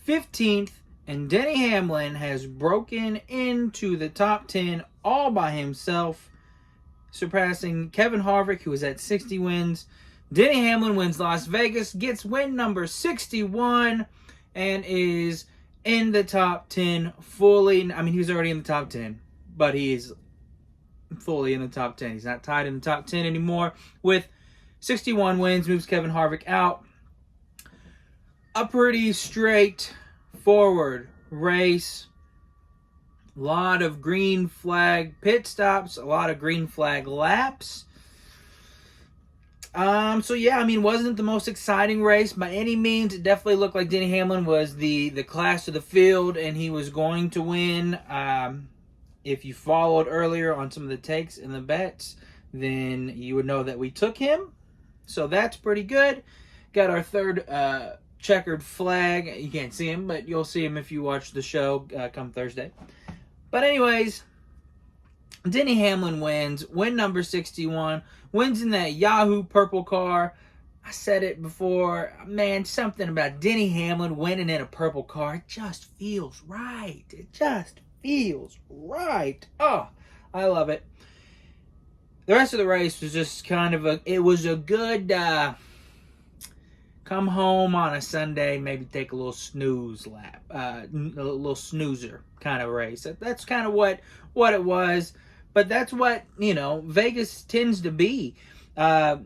15th, and Denny Hamlin has broken into the top 10 all by himself, surpassing Kevin Harvick, who was at 60 wins. Denny Hamlin wins Las Vegas, gets win number 61, and is in the top 10 fully. I mean, he was already in the top 10, but he's fully in the top 10. He's not tied in the top 10 anymore. With 61 wins, moves Kevin Harvick out. A pretty straightforward race. A lot of green flag pit stops, a lot of green flag laps. So yeah, I mean, wasn't the most exciting race by any means. It definitely looked like Denny Hamlin was the class of the field, and he was going to win. If you followed earlier on some of the takes and the bets, then you would know that we took him. So that's pretty good. Got our third checkered flag. You can't see him, but you'll see him if you watch the show come Thursday. But anyways, Denny Hamlin wins. Win number 61. Wins in that Yahoo purple car. I said it before. Man, something about Denny Hamlin winning in a purple car. It just feels right. It just feels right. Oh, I love it. The rest of the race was just kind of it was a good come home on a Sunday, maybe take a little snooze lap, a little snoozer kind of race. That's kind of what it was. But that's what, Vegas tends to be. I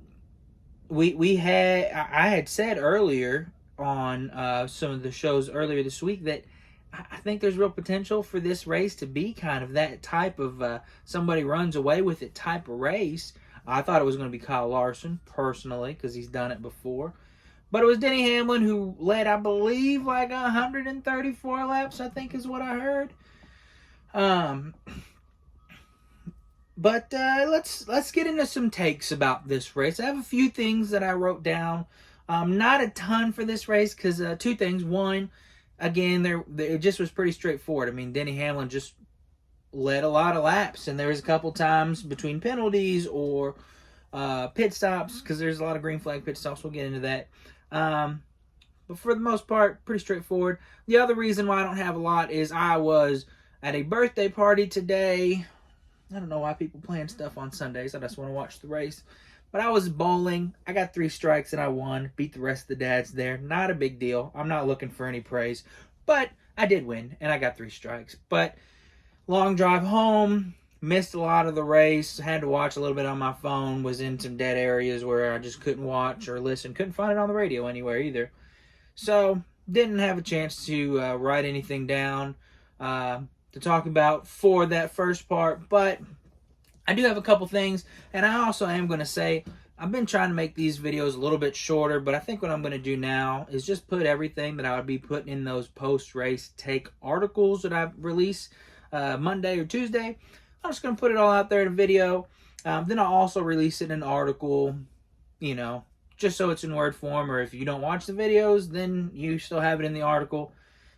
had said earlier on some of the shows earlier this week that I think there's real potential for this race to be kind of that type of somebody runs away with it type of race. I thought it was going to be Kyle Larson, personally, because he's done it before. But it was Denny Hamlin who led, I believe, like 134 laps, I think is what I heard. But let's get into some takes about this race. I have a few things that I wrote down. Not a ton for this race because two things. One, again, it just was pretty straightforward. I mean, Denny Hamlin just led a lot of laps, and there was a couple times between penalties or pit stops because there's a lot of green flag pit stops. We'll get into that. But for the most part, pretty straightforward. The other reason why I don't have a lot is I was at a birthday party today. I don't know why people plan stuff on Sundays. I just want to watch the race. But I was bowling. I got 3 strikes and I won. Beat the rest of the dads there. Not a big deal. I'm not looking for any praise. But I did win and I got 3 strikes. But long drive home. Missed a lot of the race. Had to watch a little bit on my phone. Was in some dead areas where I just couldn't watch or listen. Couldn't find it on the radio anywhere either. So didn't have a chance to write anything down to talk about for that first part, but I do have a couple things, and I also am going to say I've been trying to make these videos a little bit shorter, but I think what I'm going to do now is just put everything that I would be putting in those post-race take articles that I release Monday or Tuesday. I'm just going to put it all out there in a video. Then I'll also release it in an article, just so it's in word form, or if you don't watch the videos, then you still have it in the article.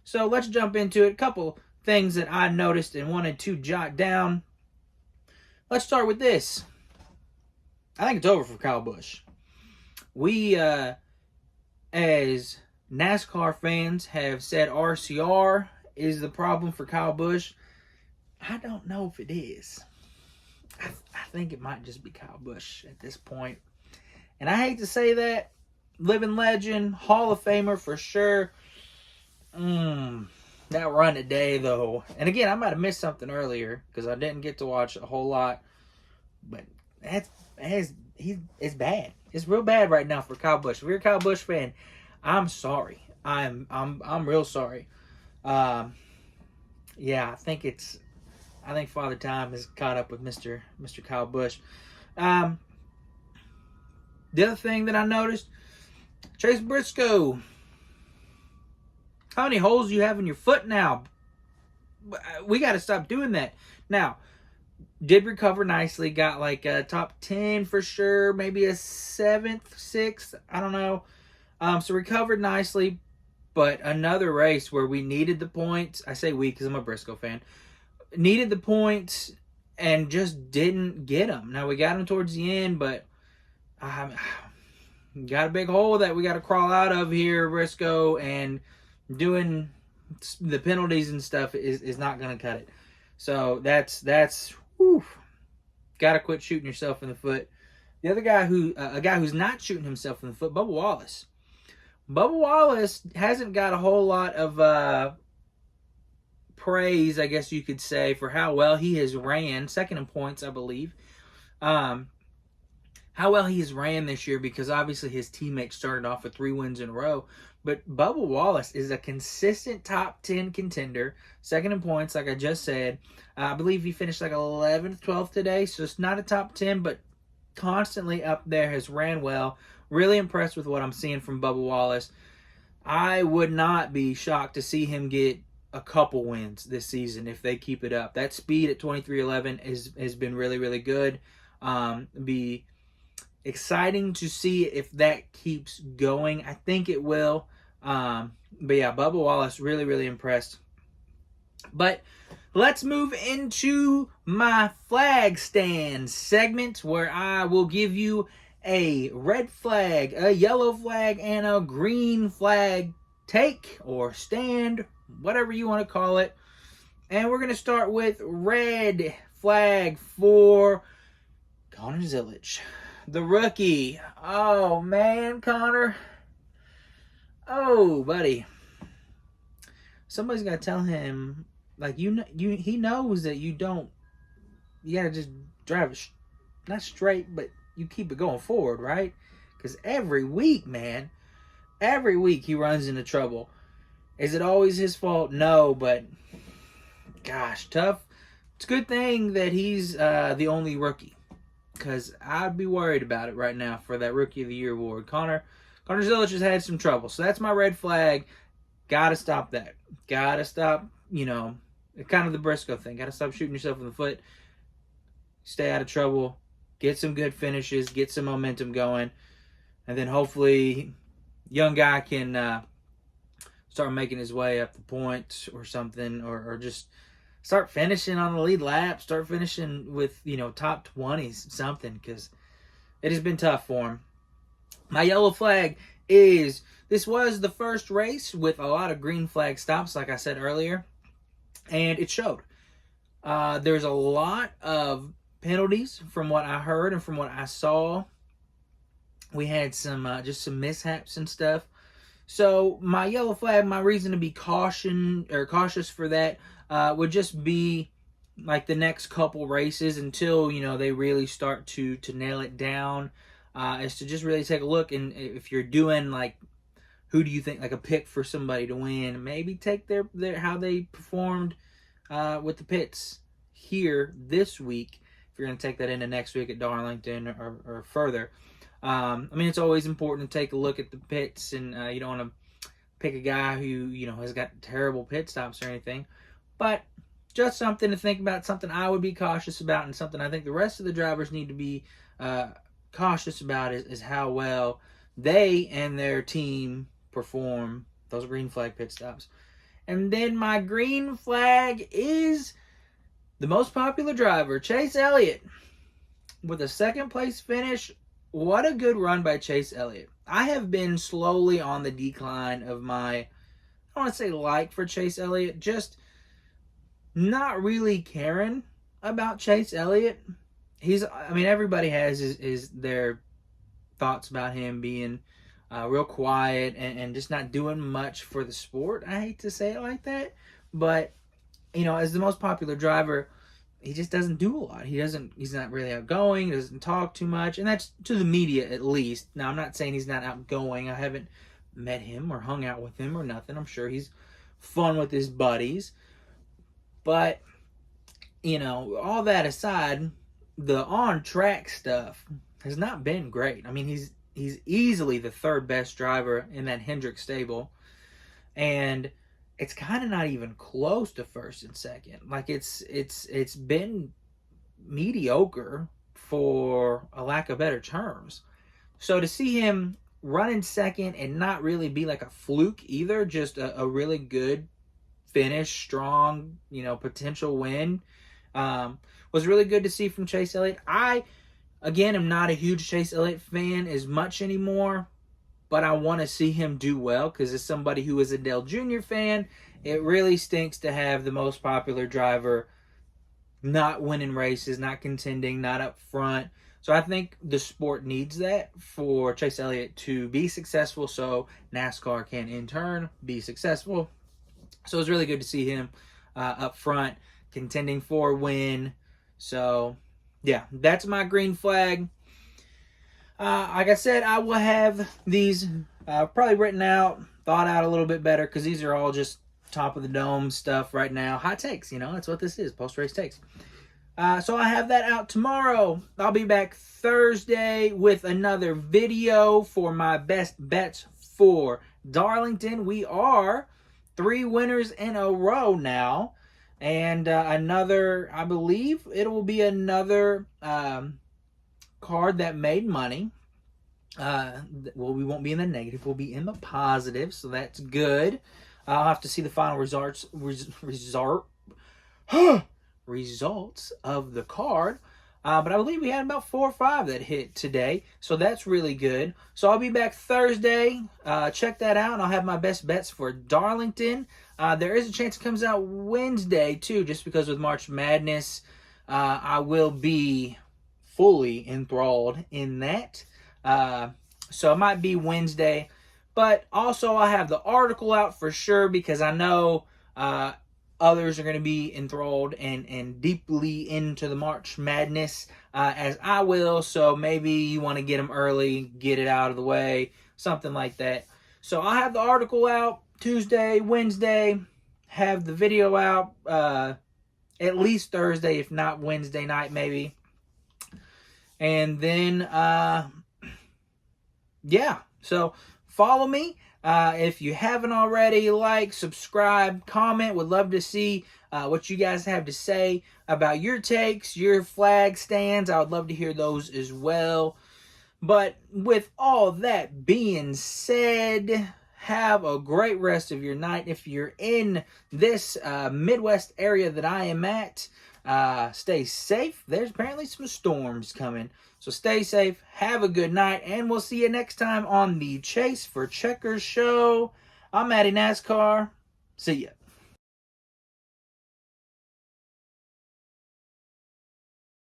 So let's jump into it. A couple things that I noticed and wanted to jot down. Let's start with this. I think it's over for Kyle Busch. We, as NASCAR fans, have said RCR is the problem for Kyle Busch. I don't know if it is. I think it might just be Kyle Busch at this point. And I hate to say that. Living legend, Hall of Famer for sure. That run today, though. And again, I might have missed something earlier because I didn't get to watch a whole lot. But it's bad. It's real bad right now for Kyle Busch. If you're a Kyle Busch fan, I'm sorry. I'm real sorry. Yeah, I think Father Time has caught up with Mr. Kyle Busch. The other thing that I noticed, Chase Briscoe. How many holes do you have in your foot now? We got to stop doing that. Now, did recover nicely. Got like a top 10 for sure. Maybe a 7th, 6th. I don't know. So recovered nicely. But another race where we needed the points. I say we because I'm a Briscoe fan. Needed the points and just didn't get them. Now, we got them towards the end, but got a big hole that we got to crawl out of here, Briscoe. And doing the penalties and stuff is not going to cut it. So that's whew, got to quit shooting yourself in the foot. The other guy a guy who's not shooting himself in the foot, Bubba Wallace. Bubba Wallace hasn't got a whole lot of praise, I guess you could say, for how well he has ran, second in points, I believe. How well he has ran this year, because obviously his teammates started off with 3 wins in a row. But Bubba Wallace is a consistent top 10 contender, second in points, like I just said. I believe he finished like 11th, 12th today, so it's not a top 10, but constantly up there, has ran well. Really impressed with what I'm seeing from Bubba Wallace. I would not be shocked to see him get a couple wins this season if they keep it up. That speed at 23:11 has been really, really good. Be exciting to see if that keeps going. I think it will. But yeah, Bubba Wallace, really, really impressed. But let's move into my flag stand segment, where I will give you a red flag, a yellow flag, and a green flag take or stand, whatever you want to call it. And we're going to start with red flag for Connor Zilisch, the rookie. Oh, man, Connor. Oh, buddy. Somebody's got to tell him, like, he knows that you got to just drive it, not straight, but you keep it going forward, right? Because every week, man, every week he runs into trouble. Is it always his fault? No, but gosh, tough. It's a good thing that he's the only rookie, because I'd be worried about it right now for that Rookie of the Year award. Connor Zilisch has had some trouble, so that's my red flag. Got to stop that. Got to stop, kind of the Briscoe thing. Got to stop shooting yourself in the foot. Stay out of trouble. Get some good finishes. Get some momentum going. And then hopefully young guy can start making his way up the points or something. Or just start finishing on the lead lap. Start finishing with, top 20s, something. Because it has been tough for him. My yellow flag is, this was the first race with a lot of green flag stops, like I said earlier. And it showed. There's a lot of penalties from what I heard and from what I saw. We had some mishaps and stuff. So my yellow flag, my reason to be cautious for that would just be like the next couple races until they really start to nail it down. Is to just really take a look, and if you're doing like, who do you think, like a pick for somebody to win, maybe take their how they performed with the pits here this week. If you're going to take that into next week at Darlington or further. It's always important to take a look at the pits, and you don't want to pick a guy who, has got terrible pit stops or anything. But just something to think about, something I would be cautious about, and something I think the rest of the drivers need to be cautious about is how well they and their team perform those green flag pit stops. And then my green flag is the most popular driver, Chase Elliott, with a second place finish. What a good run by Chase Elliott. I have been slowly on the decline of my, I don't want to say like for Chase Elliott, just not really caring about Chase Elliott. Everybody has is their thoughts about him being real quiet and just not doing much for the sport. I hate to say it like that, but as the most popular driver, he just doesn't do a lot. He's not really outgoing, doesn't talk too much, and that's to the media at least. Now, I'm not saying he's not outgoing. I haven't met him or hung out with him or nothing. I'm sure he's fun with his buddies. But, all that aside, the on-track stuff has not been great. He's easily the third best driver in that Hendrick stable, and it's kind of not even close to first and second. Like it's been mediocre, for a lack of better terms. So to see him running second and not really be like a fluke either, just a really good finish, strong, potential win, was really good to see from Chase Elliott. I, again, am not a huge Chase Elliott fan as much anymore. but I want to see him do well because as somebody who is a Dale Jr. fan, it really stinks to have the most popular driver not winning races, not contending, not up front. So I think the sport needs that for Chase Elliott to be successful so NASCAR can in turn be successful. So it's really good to see him up front contending for a win. So yeah, that's my green flag. Like I said, I will have these probably written out, thought out a little bit better because these are all just top of the dome stuff right now. Hot takes, that's what this is, post-race takes. So I have that out tomorrow. I'll be back Thursday with another video for my best bets for Darlington. We are 3 winners in a row now. And I believe it will be another card that made money. Well, we won't be in the negative. We'll be in the positive, so that's good. I'll have to see the final results of the card. But I believe we had about 4 or 5 that hit today, so that's really good. So I'll be back Thursday. Check that out. I'll have my best bets for Darlington. There is a chance it comes out Wednesday, too, just because with March Madness, I will be fully enthralled in that. So it might be Wednesday. But also I have the article out for sure because I know others are going to be enthralled and deeply into the March Madness as I will. So maybe you want to get them early, get it out of the way, something like that. So I'll have the article out Tuesday, Wednesday, have the video out at least Thursday, if not Wednesday night maybe. And then, yeah, so follow me. If you haven't already, like, subscribe, comment. Would love to see what you guys have to say about your takes, your flag stands. I would love to hear those as well. But with all that being said, have a great rest of your night. If you're in this Midwest area that I am at, stay safe. There's apparently some storms coming. So stay safe, have a good night, and we'll see you next time on the Chase for Checkers show. I'm Matty NASCAR. See ya.